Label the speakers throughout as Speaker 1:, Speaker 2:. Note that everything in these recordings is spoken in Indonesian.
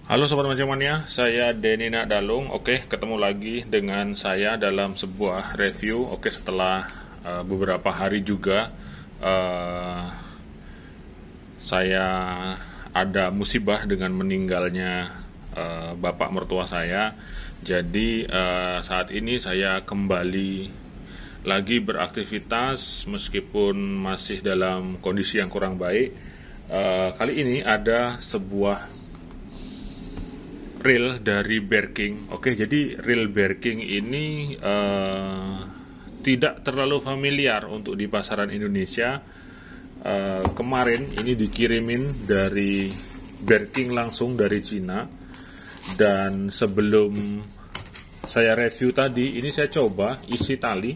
Speaker 1: Halo Sobat Mania, saya Denny Nakdalung. Oke, ketemu lagi dengan saya dalam sebuah review. Oke, setelah beberapa hari juga saya ada musibah dengan meninggalnya bapak mertua saya. Jadi saat ini saya kembali lagi beraktivitas meskipun masih dalam kondisi yang kurang baik. Kali ini ada sebuah reel dari Bear King. Oke, jadi reel Bear King ini tidak terlalu familiar untuk di pasaran Indonesia. Kemarin ini dikirimin dari Bear King langsung dari Cina. Dan sebelum saya review tadi, ini saya coba isi tali.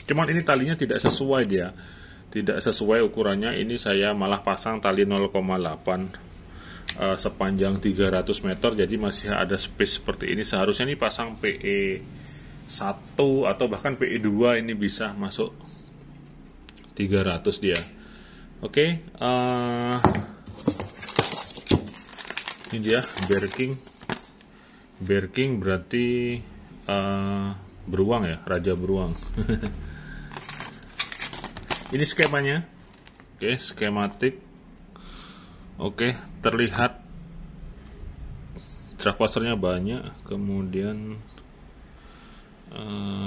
Speaker 1: Cuman ini talinya tidak sesuai dia. Tidak sesuai ukurannya. Ini saya malah pasang tali 0,8 sepanjang 300 meter, jadi masih ada space seperti ini. Seharusnya ini pasang PE 1 atau bahkan PE 2 ini bisa masuk 300 dia. Oke, ini dia Bear King. Bear King berarti beruang ya, raja beruang. Ini skemanya. Oke, skematik. Oke, terlihat drag washernya banyak. Kemudian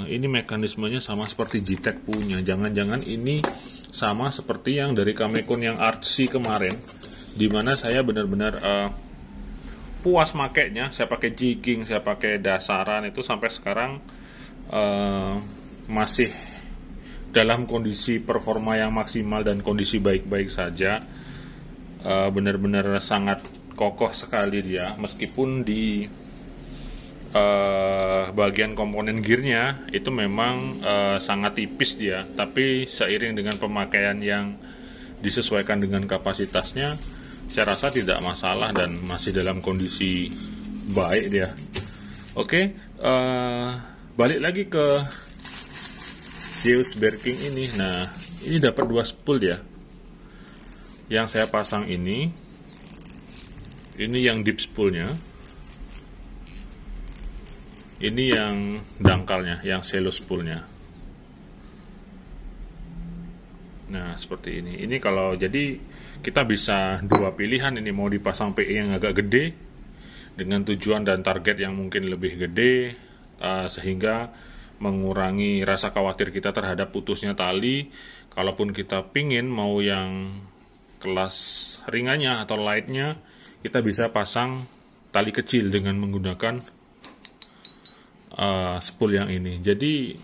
Speaker 1: ini mekanismenya sama seperti Gtech punya. Jangan-jangan ini sama seperti yang dari Kamekon yang Artsy kemarin, dimana saya benar-benar puas makainya. Saya pakai jigging, saya pakai dasaran, itu sampai sekarang masih dalam kondisi performa yang maksimal dan kondisi baik-baik saja. Benar-benar sangat kokoh sekali dia, meskipun di bagian komponen gearnya itu memang sangat tipis dia, tapi seiring dengan pemakaian yang disesuaikan dengan kapasitasnya, saya rasa tidak masalah dan masih dalam kondisi baik dia. Oke, balik lagi ke Zeus Bear King ini. Nah, ini dapat 2 spool dia. Yang saya pasang ini yang deep spoolnya, ini yang dangkalnya, yang shallow spoolnya. Nah, seperti ini. Ini kalau jadi kita bisa dua pilihan, ini mau dipasang PE yang agak gede dengan tujuan dan target yang mungkin lebih gede, sehingga mengurangi rasa khawatir kita terhadap putusnya tali. Kalaupun kita pingin mau yang kelas ringannya atau lightnya, kita bisa pasang tali kecil dengan menggunakan spool yang ini. Jadi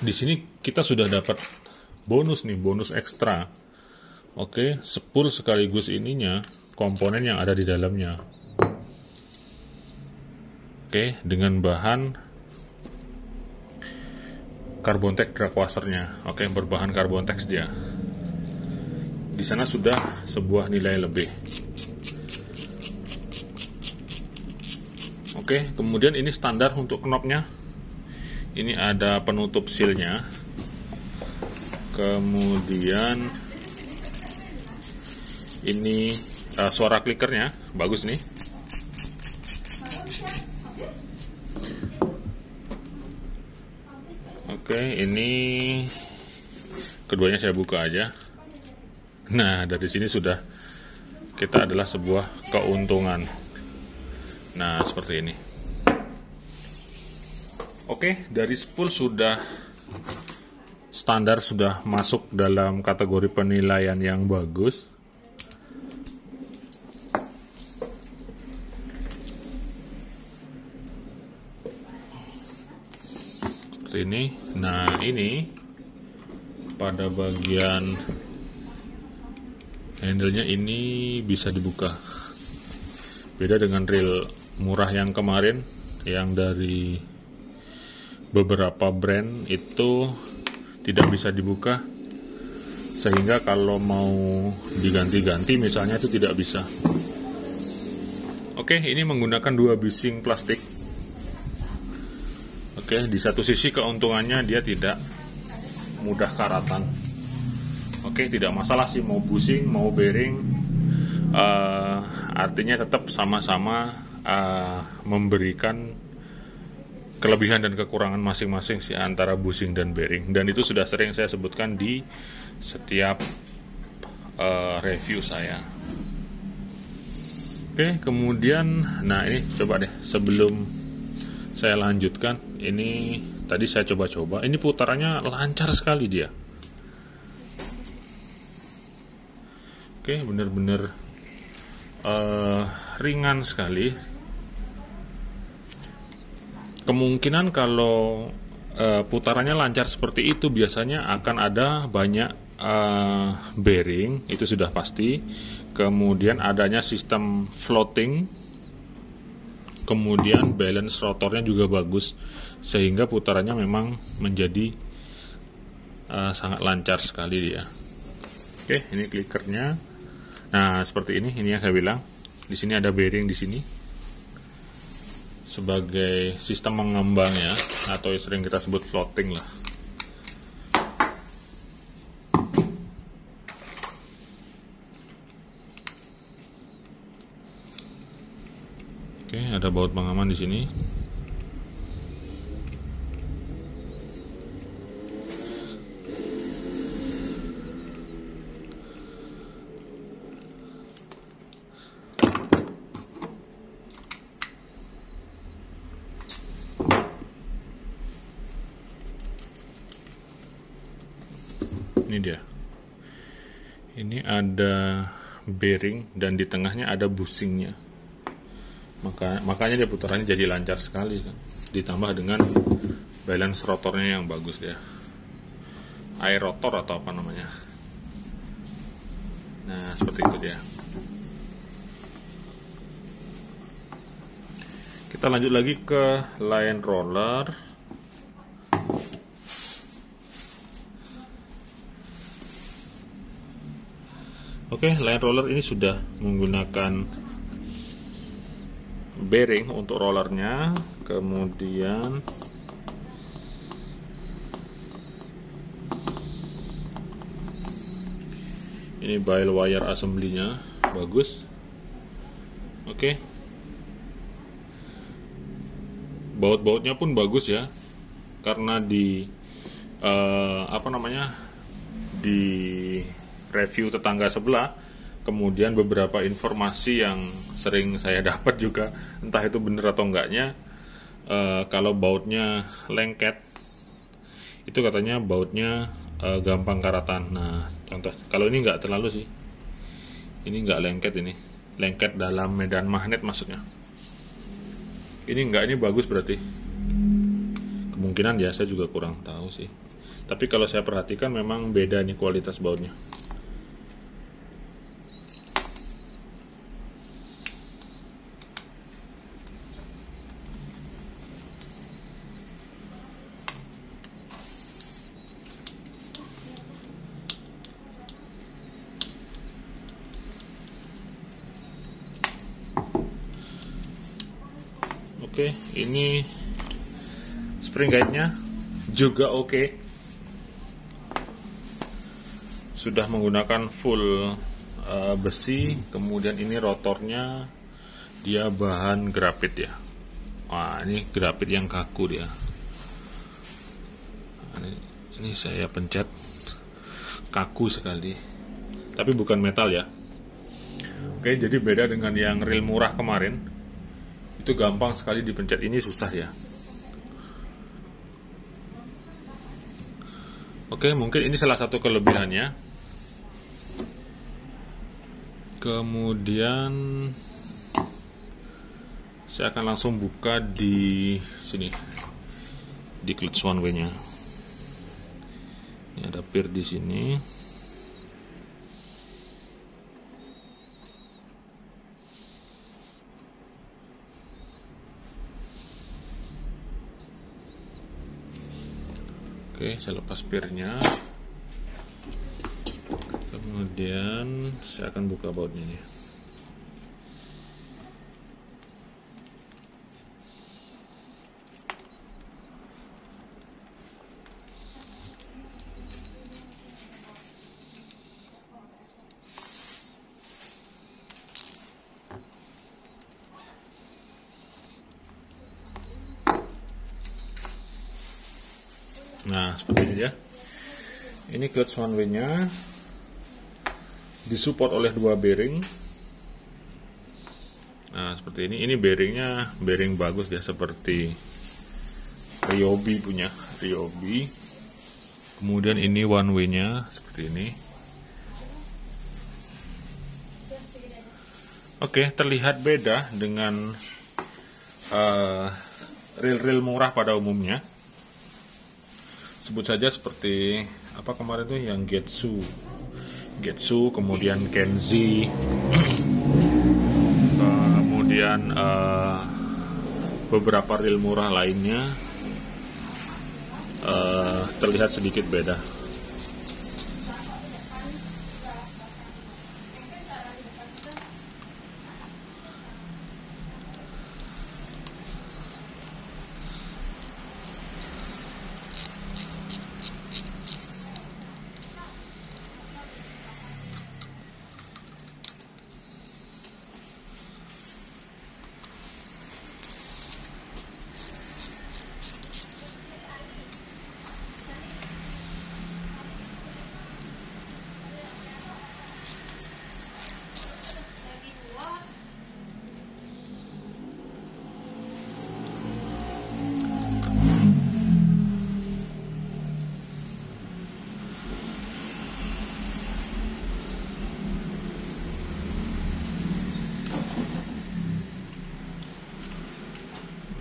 Speaker 1: di sini kita sudah dapat bonus nih, bonus ekstra. Oke, spool sekaligus ininya, komponen yang ada di dalamnya. Oke, dengan bahan Carbon-Tex drag washernya. Oke, berbahan Carbon-Tex dia. Di sana sudah sebuah nilai lebih. Oke, kemudian ini standar untuk knopnya. Ini ada penutup sealnya. Kemudian ini suara klikernya bagus nih. Oke, ini keduanya saya buka aja. Nah, dari sini sudah kita adalah sebuah keuntungan. Nah, seperti ini. Oke, dari spool sudah standar, sudah masuk dalam kategori penilaian yang bagus. Seperti ini. Nah, ini pada bagian handle-nya ini bisa dibuka. Beda dengan reel murah yang kemarin, yang dari beberapa brand itu tidak bisa dibuka, sehingga kalau mau diganti-ganti misalnya itu tidak bisa. Oke, ini menggunakan 2 bising plastik. Oke, di satu sisi keuntungannya dia tidak mudah karatan. Oke, tidak masalah sih mau bushing, mau bearing, artinya tetap sama-sama memberikan kelebihan dan kekurangan masing-masing sih antara bushing dan bearing, dan itu sudah sering saya sebutkan di setiap review saya. Oke, kemudian nah ini coba deh sebelum saya lanjutkan, ini tadi saya coba-coba, ini putarannya lancar sekali dia. Oke, bener-bener ringan sekali. Kemungkinan kalau putarannya lancar seperti itu biasanya akan ada banyak bearing, itu sudah pasti. Kemudian adanya sistem floating, kemudian balance rotornya juga bagus, sehingga putarannya memang menjadi sangat lancar sekali dia. Oke, ini clickernya. Nah, seperti ini yang saya bilang. Di sini ada bearing di sini sebagai sistem mengembang ya, atau sering kita sebut floating lah. Oke, ada baut pengaman di sini. Ini dia. Ini ada bearing dan di tengahnya ada bushingnya. Makanya dia putarannya jadi lancar sekali kan. Ditambah dengan balance rotornya yang bagus ya. Air rotor atau apa namanya. Nah, seperti itu dia. Kita lanjut lagi ke line roller. Oke, line roller ini sudah menggunakan bearing untuk rollernya, kemudian ini bile wire assembly-nya bagus. Oke, baut-bautnya pun bagus ya, karena di di review tetangga sebelah, kemudian beberapa informasi yang sering saya dapat juga, entah itu benar atau enggaknya, kalau bautnya lengket, itu katanya bautnya gampang karatan. Nah, contoh, kalau ini enggak terlalu sih, ini enggak lengket, ini lengket dalam medan magnet maksudnya. Ini enggak, ini bagus berarti. Kemungkinan ya, saya juga kurang tahu sih. Tapi kalau saya perhatikan memang beda nih kualitas bautnya. Oke, ini spring guide-nya juga oke. Sudah menggunakan full besi, kemudian ini rotornya dia bahan grafit ya. Wah, ini grafit yang kaku dia. Ini saya pencet kaku sekali. Tapi bukan metal ya. Oke, jadi beda dengan yang real murah kemarin. Itu gampang sekali dipencet, ini susah ya. Oke, mungkin ini salah satu kelebihannya. Kemudian saya akan langsung buka di sini, di clutch one way-nya. Ini ada pir di sini. Oke, saya lepas pirnya. Kemudian saya akan buka bautnya nih. Nah, seperti ini ya. Ini clutch one way-nya disupport oleh 2 bearing. Nah, seperti ini. Ini bearingnya bearing bagus dia, seperti Ryobi punya, Ryobi. Kemudian ini one way-nya seperti ini. Oke, terlihat beda dengan reel-reel murah pada umumnya. Sebut saja seperti apa kemarin tuh yang Getsu, kemudian Kenzi, kemudian beberapa reel murah lainnya terlihat sedikit beda.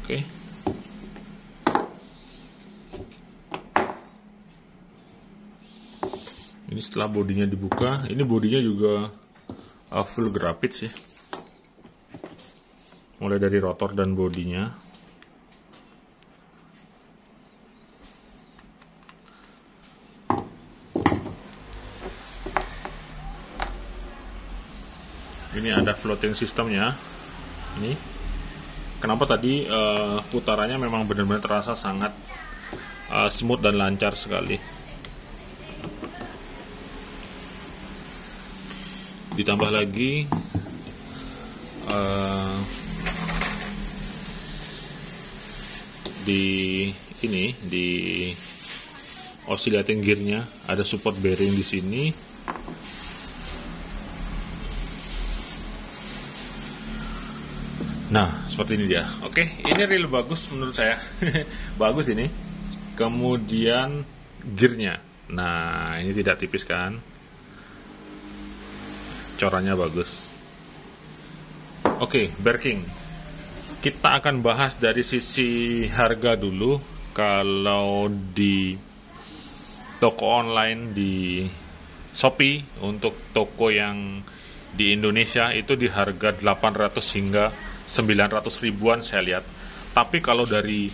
Speaker 1: Oke. Ini setelah bodinya dibuka, ini bodinya juga full grafit sih. Mulai dari rotor dan bodinya. Ini ada floating systemnya. Ini. Kenapa tadi putarannya memang benar-benar terasa sangat smooth dan lancar sekali. Ditambah lagi di oscillating gearnya ada support bearing di sini. Nah, seperti ini dia. Oke, ini reel bagus menurut saya. Bagus ini. Kemudian gearnya. Nah, ini tidak tipis kan? Corannya bagus. Oke, Berking. Kita akan bahas dari sisi harga dulu. Kalau di toko online di Shopee, untuk toko yang di Indonesia itu di harga 800 hingga 900 ribuan saya lihat. Tapi kalau dari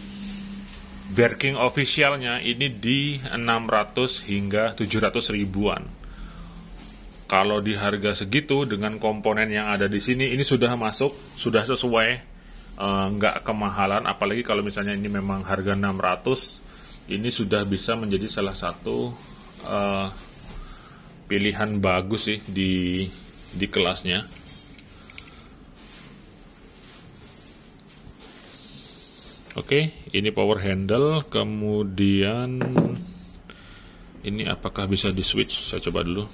Speaker 1: Berking officialnya ini di 600 hingga 700 ribuan. Kalau di harga segitu dengan komponen yang ada di sini, ini sudah masuk, sudah sesuai, nggak kemahalan. Apalagi kalau misalnya ini memang harga 600, ini sudah bisa menjadi salah satu pilihan bagus sih di kelasnya. Oke, ini power handle, kemudian ini apakah bisa di switch? Saya coba dulu.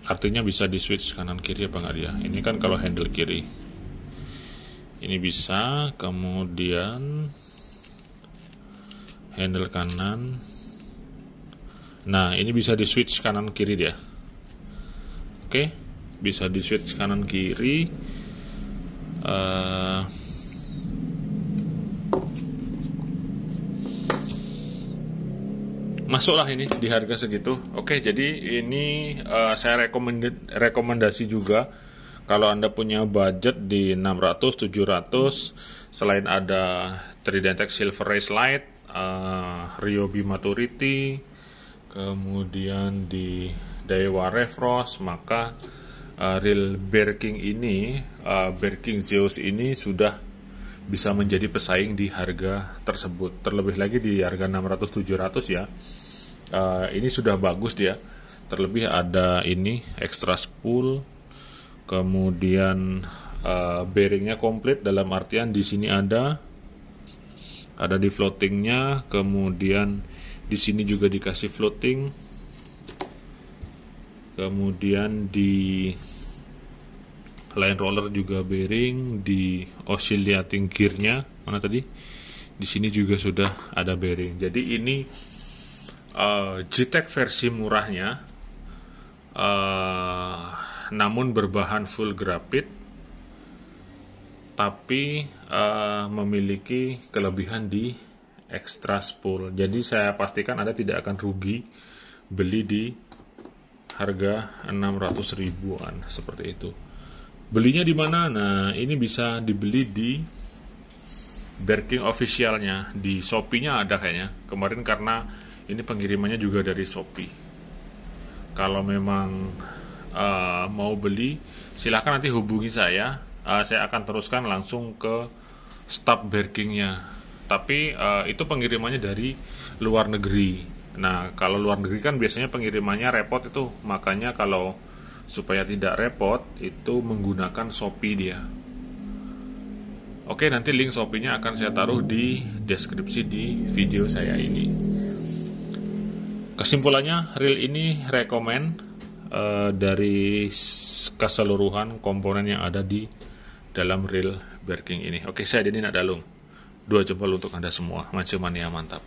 Speaker 1: Artinya bisa di switch kanan kiri apa enggak dia? Ini kan kalau handle kiri. Ini bisa, kemudian handle kanan. Nah, ini bisa di switch kanan kiri dia. Oke, bisa di switch kanan kiri. Masuklah ini di harga segitu. Oke, jadi ini saya rekomendasi juga kalau Anda punya budget di 600, 700, selain ada Tridentech Silver Race Light, Ryobi Maturity, kemudian di Daiwa Refrost, maka reel Berking ini, Berking Zeus ini sudah bisa menjadi pesaing di harga tersebut. Terlebih lagi di harga 600-700 ya. Ini sudah bagus dia. Terlebih ada ini extra spool, kemudian bearingnya komplit, dalam artian di sini ada di floatingnya, kemudian di sini juga dikasih floating, kemudian di line roller juga bearing, di oscillating gearnya mana tadi, di sini juga sudah ada bearing. Jadi ini GTEC versi murahnya, namun berbahan full grafit, tapi memiliki kelebihan di extra spool. Jadi saya pastikan Anda tidak akan rugi beli di harga 600 ribuan seperti itu. Belinya di mana? Nah, ini bisa dibeli di Berking officialnya, di Shopee-nya ada kayaknya. Kemarin karena ini pengirimannya juga dari Shopee. Kalau memang mau beli, silahkan nanti hubungi saya. Saya akan teruskan langsung ke staf Berkingnya. Tapi itu pengirimannya dari luar negeri. Nah, kalau luar negeri kan biasanya pengirimannya repot itu. Makanya kalau supaya tidak repot, itu menggunakan Shopee dia. Oke, nanti link Shopee-nya akan saya taruh di deskripsi di video saya ini. Kesimpulannya, reel ini rekomen dari keseluruhan komponen yang ada di dalam reel Berking ini. Oke, saya Denny Nadalung. 2 jempol untuk Anda semua. Maju mania, mantap.